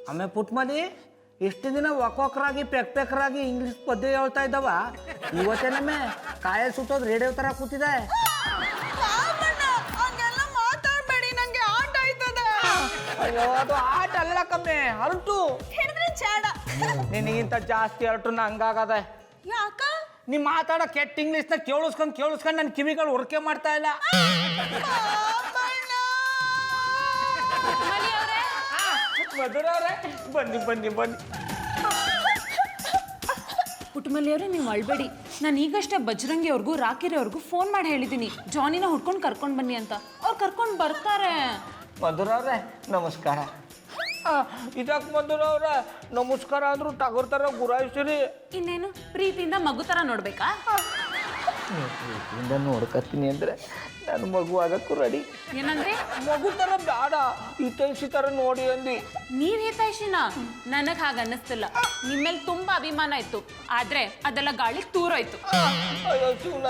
ಆಮೇಲೆ ಪುಟ್ಮಲಿ ಇಷ್ಟು ದಿನ ಒಕ್ಕೊಕ್ರಾಗಿ ಪೆಕ್ರಾಗಿ ಇಂಗ್ಲೀಷ್ ಪದ್ಯ ಹೇಳ್ತಾ ಇದ್ದವ ಇವತ್ತೇನಮ್ಮೆ ಕಾಯಲ್ಲಿ ಸುತ್ತೋದು ರೇಡಿಯೋ ಥರ ಕೂತಿದೆ. ಅಯ್ಯೋ ಅದು ಆಟ ಅಲ್ಲ ಕಮ್ಮಿ ಅರ್ಟು ನಿನಗಿಂತ ಜಾಸ್ತಿ ಅರ್ಟು ಹಂಗಾಗದ. ಯಾಕ ನೀ ಮಾತಾಡೋ ಕೆಟ್ಟ ಇಂಗ್ಲೀಷ್ನ ಕೇಳಿಸ್ಕೊಂಡು ನನ್ನ ಕಿವಿಗಳು ಉರ್ಕೆ ಮಾಡ್ತಾ ಇಲ್ಲ. ಮಧುರವ್ರೆ ಬನ್ನಿ ಬನ್ನಿ ಬನ್ನಿ. ಪುಟ್ಟಮಲ್ಲಿ ಅವರೇ ನೀವು ಅಳ್ಬೇಡಿ. ನಾನು ಈಗಷ್ಟೇ ಬಜರಂಗಿ ಅವ್ರಿಗೂ ರಾಕಿರಿ ಅವ್ರಿಗೂ ಫೋನ್ ಮಾಡಿ ಹೇಳಿದ್ದೀನಿ ಜಾನಿನ ಹುಡ್ಕೊಂಡು ಕರ್ಕೊಂಡು ಬನ್ನಿ ಅಂತ. ಅವ್ರು ಕರ್ಕೊಂಡು ಬರ್ತಾರೆ. ಮಧುರವ್ರೆ ನಮಸ್ಕಾರ. ಇದಕ್ಕೆ ಮಧುರವ್ರೆ ನಮಸ್ಕಾರ ಅಂದ್ರು ಟಗರ್ ಥರ ಗುರಾಯಿಸ್ರಿ. ಇನ್ನೇನು ಪ್ರೀತಿಯಿಂದ ಮಗು ಥರ ನೋಡ್ಬೇಕಾ? ಪ್ರೀತಿಯಿಂದ ನೋಡ್ಕತ್ತೀನಿ ಅಂದರೆ ನಾನು ಮಗು ಆಗಕ್ಕೂ ರೆಡಿ. ಏನಂದ್ರೆ ಮಗು ಥರ ಬೇಡ ಹಿತೈಷಿ ಥರ ನೋಡಿ ಅಂದು. ನೀವ್ ಹಿತೈಷಿನ? ನನಗೆ ಹಾಗೆ ಅನ್ನಿಸ್ತಿಲ್ಲ. ನಿಮ್ಮೇಲೆ ತುಂಬಾ ಅಭಿಮಾನ ಇತ್ತು, ಆದ್ರೆ ಅದೆಲ್ಲ ಗಾಳಿಗೆ ತೂರೋಯ್ತು. ಅಯ್ಯೋ ಶಿವನ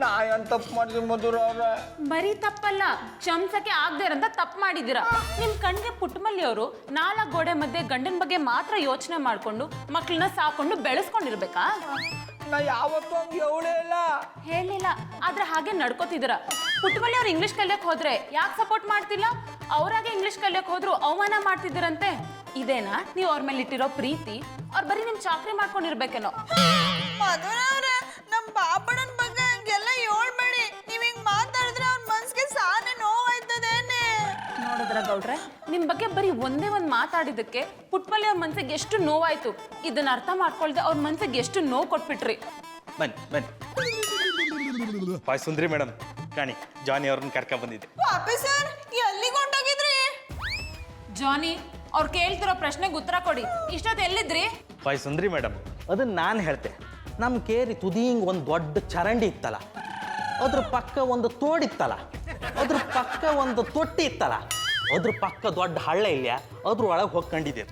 ನಾ ಏನು ತಪ್ಪು ಮಾಡಿದ್ವಿ ಮಧುರವ್ರೆ? ಬರೀ ತಪ್ಪಲ್ಲ, ಕ್ಷಮಿಸಕ್ಕೆ ಆಗದೆ ಇರಂತ ತಪ್ಪು ಮಾಡಿದ್ದೀರಾ. ನಿಮ್ ಕಣ್ಗೆ ಪುಟ್ಟಮಲ್ಲಿ ಅವರು 4 ಗೋಡೆ ಮಧ್ಯೆ ಗಂಡನ ಬಗ್ಗೆ ಮಾತ್ರ ಯೋಚನೆ ಮಾಡ್ಕೊಂಡು ಮಕ್ಕಳನ್ನ ಸಾಕೊಂಡು ಬೆಳೆಸ್ಕೊಂಡಿರ್ಬೇಕಾ? ನಾ ಯಾವತ್ತೂ ಹಂಗೆ ಇಲ್ಲ ಹೇಳಿಲ್ಲ, ಆದ್ರೆ ಹಾಗೆ ನಡ್ಕೋತಿದ್ದೀರಾ. ಪುಟ್ಟಮಲ್ಲಿ ಅವ್ರು ಇಂಗ್ಲಿಷ್ ಕಲಿಯಕ್ ಹೋದ್ರೆ ಯಾಕೆ ಸಪೋರ್ಟ್ ಮಾಡ್ತಿಲ್ಲ? ಅವ್ರಾಗೆ ಇಂಗ್ಲಿಷ್ ಕಲಿಯಕ್ ಹೋದ್ರು ಅವಮಾನ ಮಾಡ್ತಿದ್ದೀರಂತೆ. ಇದೇನಾ ನೀವು ಅವ್ರ ಮೇಲೆ ಇಟ್ಟಿರೋ ಪ್ರೀತಿ? ಅವ್ರು ಬರೀ ನಿಮ್ ಚಾಕ್ರಿ ಮಾಡ್ಕೊಂಡಿರ್ಬೇಕೇನೋ. ಮಧುರವ್ರೆ ನಮ್ ಬಾಬಣ್ಣನ ಬಗ್ಗೆ ಹಂಗೆಲ್ಲ ಹೇಳ್ಬೇಡಿ. ನೀವ್ ಹಿಂಗ್ ಮಾತಾಡಿದ್ರೆ ಅವ್ರ ಮನ್ಸಿಗೆ ಸಾನೆ ನೋವಾಯ್ತದೇನೆ. ನೋಡಿದ್ರ ಗೌಡ್ರೆ, ನಿಮ್ ಬಗ್ಗೆ ಬರೀ ಒಂದೇ ಒಂದ್ ಮಾತಾಡಿದಕ್ಕೆ ಪುಟ್ಟಮಲ್ಲಿ ಅವ್ರ ಮನ್ಸಿಗೆ ಎಷ್ಟು ನೋವಾಯ್ತು. ಇದನ್ನ ಅರ್ಥ ಮಾಡ್ಕೊಳ್ದೆ ಅವ್ರ ಮನ್ಸಿಗೆ ಎಷ್ಟು ನೋವು ಕೊಟ್ಬಿಟ್ರಿ. ಬನ್ನಿ ಬನ್ನಿ. ಪಾಯ್ ಸುಂದ್ರಿ ಮೇಡಮ್, ರಾಣಿ ಜಾನಿ ಅವ್ರನ್ನ ಕರ್ಕ ಬಂದಿದ್ದೆ. ಪಾಪಿ ಸರ್ ಎಲ್ಲಿಗೆ ಹೊಂಟೋಗಿದ್ರಿ? ಜಾನಿ, ಅವ್ರು ಕೇಳ್ತಿರೋ ಪ್ರಶ್ನೆಗೆ ಉತ್ತರ ಕೊಡಿ. ಇಷ್ಟೊತ್ತು ಎಲ್ಲಿದ್ರಿ? ಪಾಯ್ ಸುಂದ್ರಿ ಮೇಡಮ್, ಅದನ್ನ ನಾನು ಹೇಳ್ತೆ. ನಮ್ಮ ಕೇರಿ ತುದಿಯಿಂಗ್ ಒಂದು ದೊಡ್ಡ ಚರಂಡಿ ಇತ್ತಲ್ಲ, ಅದ್ರ ಪಕ್ಕ ಒಂದು ತೋಡಿತ್ತಲ್ಲ, ಅದ್ರ ಪಕ್ಕ ಒಂದು ತೊಟ್ಟಿ ಇತ್ತಲ್ಲ, ಅದ್ರ ಪಕ್ಕ ದೊಡ್ಡ ಹಳ್ಳ ಇಲ್ಲ, ಅದ್ರ ಒಳಗೆ ಹೋಗ್ಕೊಂಡಿದ್ದೆ.